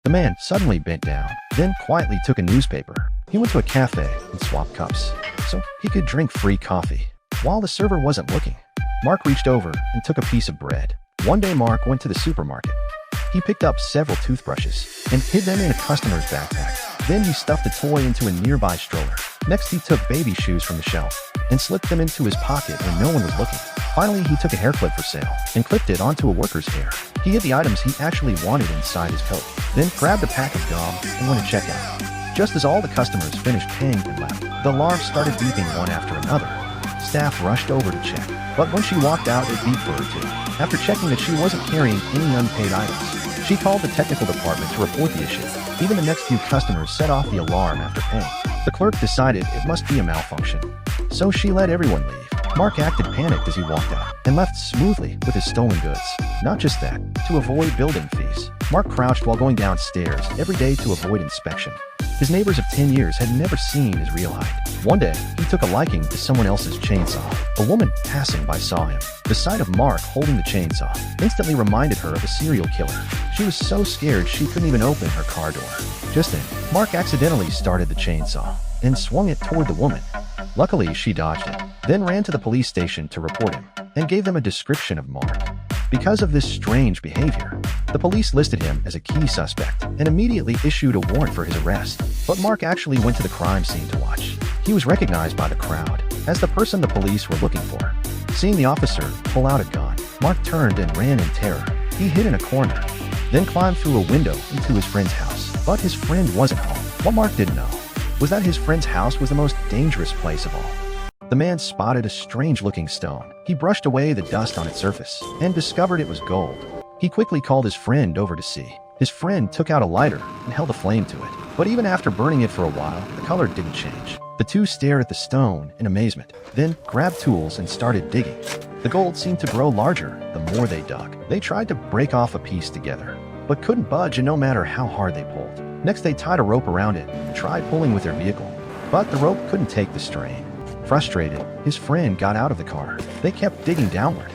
The man suddenly bent down, then quietly took a newspaper. He went to a cafe and swapped cups, so he could drink free coffee. While the server wasn't looking, Mark reached over and took a piece of bread. One day Mark went to the supermarket. He picked up several toothbrushes and hid them in a customer's backpack. Then he stuffed a toy into a nearby stroller. Next he took baby shoes from the shelf and slipped them into his pocket when no one was looking. Finally, he took a hair clip for sale and clipped it onto a worker's hair. He hid the items he actually wanted inside his coat, then grabbed a pack of gum and went to check out. Just as all the customers finished paying and left, the alarm started beeping one after another. Staff rushed over to check, but when she walked out, it beeped for her too. After checking that she wasn't carrying any unpaid items, she called the technical department to report the issue. Even the next few customers set off the alarm after paying. The clerk decided it must be a malfunction, so she let everyone leave. Mark acted panicked as he walked out and left smoothly with his stolen goods. Not just that, to avoid building fees, Mark crouched while going downstairs every day to avoid inspection. His neighbors of 10 years had never seen his real height. One day, he took a liking to someone else's chainsaw. A woman passing by saw him. The sight of Mark holding the chainsaw instantly reminded her of a serial killer. She was so scared she couldn't even open her car door. Just then, Mark accidentally started the chainsaw and swung it toward the woman. Luckily, she dodged it, then ran to the police station to report him and gave them a description of Mark. Because of this strange behavior, the police listed him as a key suspect and immediately issued a warrant for his arrest. But Mark actually went to the crime scene to watch. He was recognized by the crowd as the person the police were looking for. Seeing the officer pull out a gun, Mark turned and ran in terror. He hid in a corner, then climbed through a window into his friend's house. But his friend wasn't home. What Mark didn't know was that his friend's house was the most dangerous place of all. The man spotted a strange-looking stone. He brushed away the dust on its surface and discovered it was gold. He quickly called his friend over to see. His friend took out a lighter and held a flame to it. But even after burning it for a while, the color didn't change. The two stared at the stone in amazement, then grabbed tools and started digging. The gold seemed to grow larger the more they dug. They tried to break off a piece together, but couldn't budge, and no matter how hard they pulled. Next, they tied a rope around it and tried pulling with their vehicle, but the rope couldn't take the strain. Frustrated, his friend got out of the car. They kept digging downward,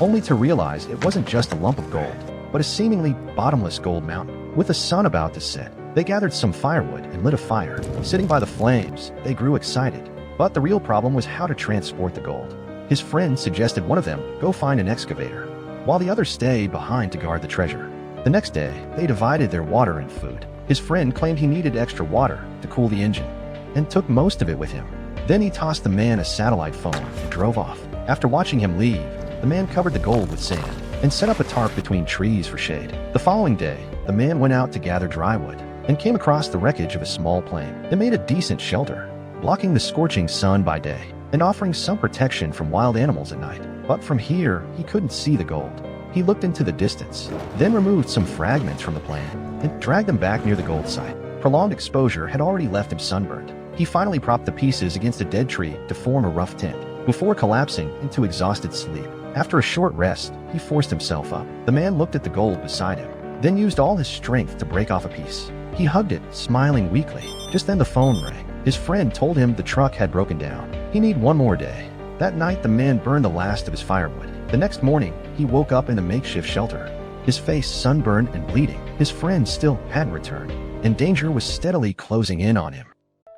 only to realize it wasn't just a lump of gold, but a seemingly bottomless gold mountain. With the sun about to set, they gathered some firewood and lit a fire. Sitting by the flames, they grew excited. But the real problem was how to transport the gold. His friend suggested one of them go find an excavator, while the other stayed behind to guard the treasure. The next day, they divided their water and food. His friend claimed he needed extra water to cool the engine, and took most of it with him. Then he tossed the man a satellite phone and drove off. After watching him leave, the man covered the gold with sand and set up a tarp between trees for shade. The following day, the man went out to gather dry wood and came across the wreckage of a small plane. It made a decent shelter, blocking the scorching sun by day and offering some protection from wild animals at night. But from here, he couldn't see the gold. He looked into the distance, then removed some fragments from the plane and dragged them back near the gold site. Prolonged exposure had already left him sunburned. He finally propped the pieces against a dead tree to form a rough tent, before collapsing into exhausted sleep. After a short rest, he forced himself up. The man looked at the gold beside him, then used all his strength to break off a piece. He hugged it, smiling weakly. Just then the phone rang. His friend told him the truck had broken down. He needed one more day. That night, the man burned the last of his firewood. The next morning, he woke up in the makeshift shelter, his face sunburned and bleeding. His friend still hadn't returned, and danger was steadily closing in on him.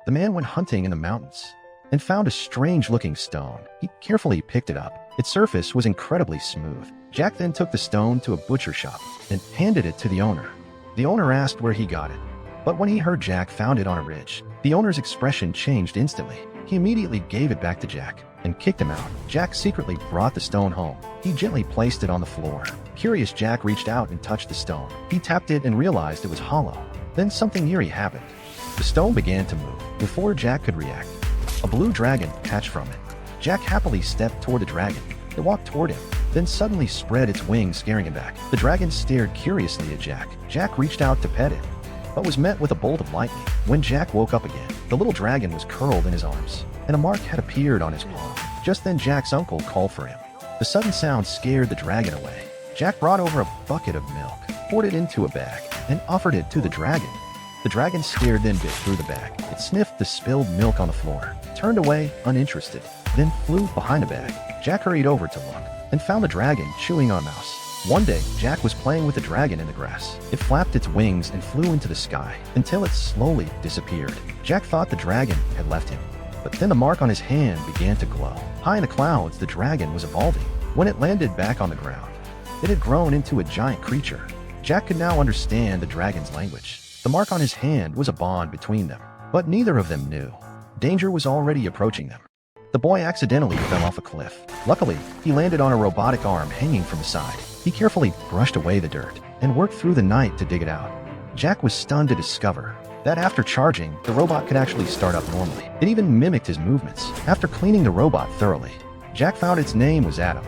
The man went hunting in the mountains and found a strange-looking stone. He carefully picked it up. Its surface was incredibly smooth. Jack then took the stone to a butcher shop and handed it to the owner. The owner asked where he got it, but when he heard Jack found it on a ridge, the owner's expression changed instantly. He immediately gave it back to Jack and kicked him out. Jack secretly brought the stone home. He gently placed it on the floor. Curious, Jack reached out and touched the stone. He tapped it and realized it was hollow. Then something eerie happened. The stone began to move. Before Jack could react, a blue dragon hatched from it. Jack happily stepped toward the dragon. It walked toward him, then suddenly spread its wings, scaring him back. The dragon stared curiously at Jack. Jack reached out to pet it, but was met with a bolt of lightning. When Jack woke up again, the little dragon was curled in his arms, and a mark had appeared on his palm. Just then Jack's uncle called for him. The sudden sound scared the dragon away. Jack brought over a bucket of milk, poured it into a bag, and offered it to the dragon. The dragon stared, then bit through the bag. It sniffed the spilled milk on the floor, turned away uninterested, then flew behind the bag. Jack hurried over to look and found the dragon chewing on a mouse. One day, Jack was playing with a dragon in the grass. It flapped its wings and flew into the sky until it slowly disappeared. Jack thought the dragon had left him, but then the mark on his hand began to glow. High in the clouds, the dragon was evolving. When it landed back on the ground, it had grown into a giant creature. Jack could now understand the dragon's language. The mark on his hand was a bond between them, but neither of them knew. Danger was already approaching them. The boy accidentally fell off a cliff. Luckily, he landed on a robotic arm hanging from the side. He carefully brushed away the dirt and worked through the night to dig it out. Jack was stunned to discover that after charging, the robot could actually start up normally. It even mimicked his movements. After cleaning the robot thoroughly, Jack found its name was Adam.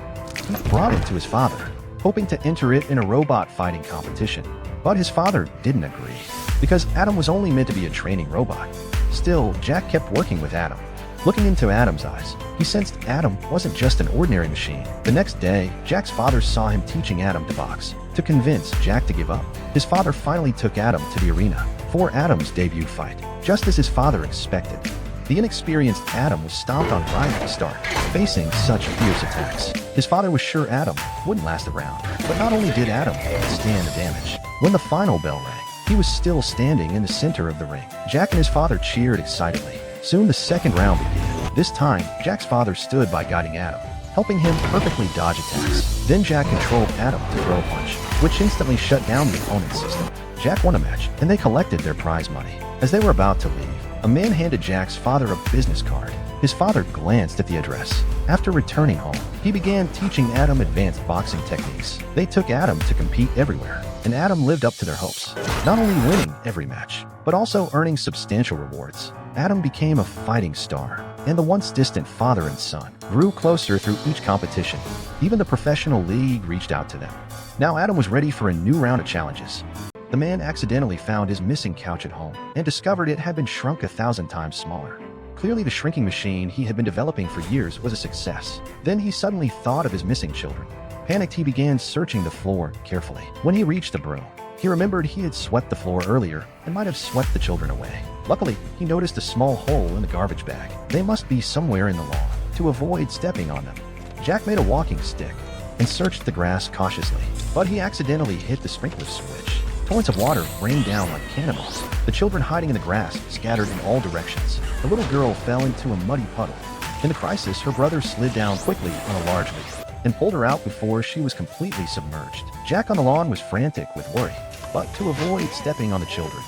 He brought it to his father, hoping to enter it in a robot fighting competition. But his father didn't agree, because Adam was only meant to be a training robot. Still, Jack kept working with Adam. Looking into Adam's eyes, he sensed Adam wasn't just an ordinary machine. The next day, Jack's father saw him teaching Adam to box. To convince Jack to give up, his father finally took Adam to the arena for Adam's debut fight. Just as his father expected, the inexperienced Adam was stomped on right at the start, facing such fierce attacks. His father was sure Adam wouldn't last a round, but not only did Adam stand the damage. When the final bell rang, he was still standing in the center of the ring. Jack and his father cheered excitedly. Soon the second round began. This time, Jack's father stood by guiding Adam, helping him perfectly dodge attacks. Then Jack controlled Adam to throw a punch, which instantly shut down the opponent's system. Jack won a match, and they collected their prize money. As they were about to leave, a man handed Jack's father a business card. His father glanced at the address. After returning home, he began teaching Adam advanced boxing techniques. They took Adam to compete everywhere, and Adam lived up to their hopes, not only winning every match, but also earning substantial rewards. Adam became a fighting star, and the once distant father and son grew closer through each competition. Even the professional league reached out to them. Now Adam was ready for a new round of challenges. The man accidentally found his missing couch at home and discovered it had been shrunk 1,000 times smaller. Clearly the shrinking machine he had been developing for years was a success. Then he suddenly thought of his missing children. Panicked, he began searching the floor carefully. When he reached the broom, he remembered he had swept the floor earlier and might have swept the children away. Luckily, he noticed a small hole in the garbage bag. They must be somewhere in the lawn. To avoid stepping on them, Jack made a walking stick and searched the grass cautiously, but he accidentally hit the sprinkler switch. Torrents of water rained down like cannonballs. The children hiding in the grass scattered in all directions. The little girl fell into a muddy puddle. In the crisis, her brother slid down quickly on a large leaf and pulled her out before she was completely submerged. Jack on the lawn was frantic with worry, but to avoid stepping on the children,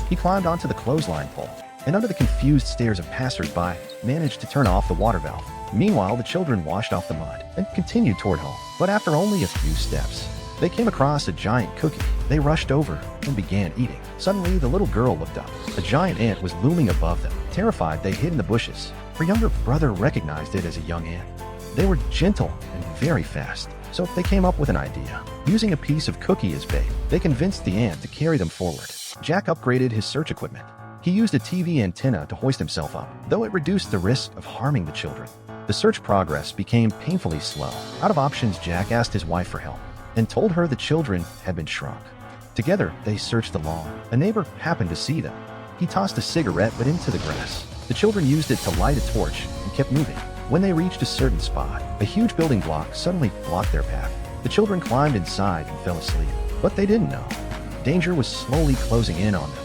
he climbed onto the clothesline pole and under the confused stares of passers-by, managed to turn off the water valve. Meanwhile, the children washed off the mud and continued toward home. But after only a few steps, they came across a giant cookie. They rushed over and began eating. Suddenly, the little girl looked up. A giant ant was looming above them. Terrified, they hid in the bushes. Her younger brother recognized it as a young ant. They were gentle and very fast, so they came up with an idea. Using a piece of cookie as bait, they convinced the ant to carry them forward. Jack upgraded his search equipment. He used a TV antenna to hoist himself up, though it reduced the risk of harming the children. The search progress became painfully slow. Out of options, Jack asked his wife for help and told her the children had been shrunk. Together, they searched the lawn. A neighbor happened to see them. He tossed a cigarette but into the grass. The children used it to light a torch and kept moving. When they reached a certain spot, a huge building block suddenly blocked their path. The children climbed inside and fell asleep, but they didn't know. Danger was slowly closing in on them.